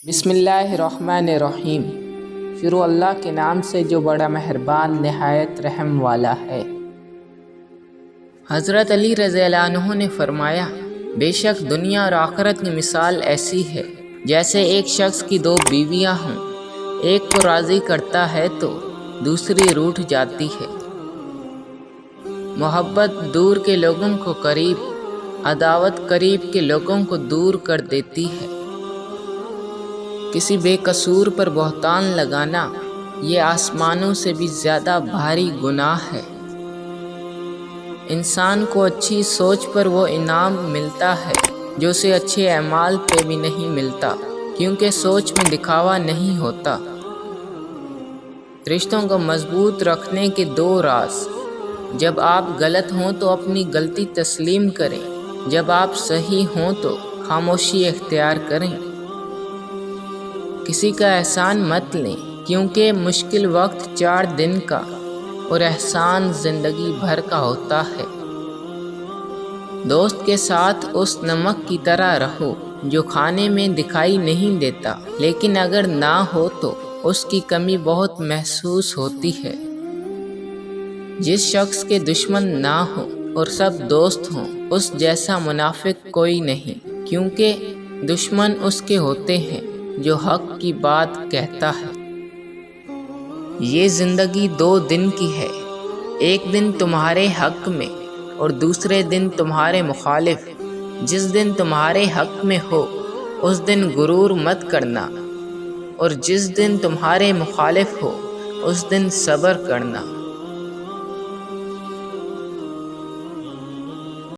بسم اللہ الرحمن الرحیم۔ شروع اللہ کے نام سے جو بڑا مہربان نہایت رحم والا ہے۔ حضرت علی رضی اللہ عنہ نے فرمایا، بے شک دنیا اور آخرت کی مثال ایسی ہے جیسے ایک شخص کی دو بیویاں ہوں، ایک کو راضی کرتا ہے تو دوسری روٹھ جاتی ہے۔ محبت دور کے لوگوں کو قریب، عداوت قریب کے لوگوں کو دور کر دیتی ہے۔ کسی بے قصور پر بہتان لگانا یہ آسمانوں سے بھی زیادہ بھاری گناہ ہے۔ انسان کو اچھی سوچ پر وہ انعام ملتا ہے جو اسے اچھے اعمال پہ بھی نہیں ملتا، کیونکہ سوچ میں دکھاوا نہیں ہوتا۔ رشتوں کو مضبوط رکھنے کے دو راز: جب آپ غلط ہوں تو اپنی غلطی تسلیم کریں، جب آپ صحیح ہوں تو خاموشی اختیار کریں۔ کسی کا احسان مت لیں، کیونکہ مشکل وقت 4 دن کا اور احسان زندگی بھر کا ہوتا ہے۔ دوست کے ساتھ اس نمک کی طرح رہو جو کھانے میں دکھائی نہیں دیتا، لیکن اگر نہ ہو تو اس کی کمی بہت محسوس ہوتی ہے۔ جس شخص کے دشمن نہ ہو اور سب دوست ہوں، اس جیسا منافق کوئی نہیں، کیونکہ دشمن اس کے ہوتے ہیں جو حق کی بات کہتا ہے۔ یہ زندگی 2 دن کی ہے، ایک دن تمہارے حق میں اور دوسرے دن تمہارے مخالف۔ جس دن تمہارے حق میں ہو اس دن غرور مت کرنا، اور جس دن تمہارے مخالف ہو اس دن صبر کرنا۔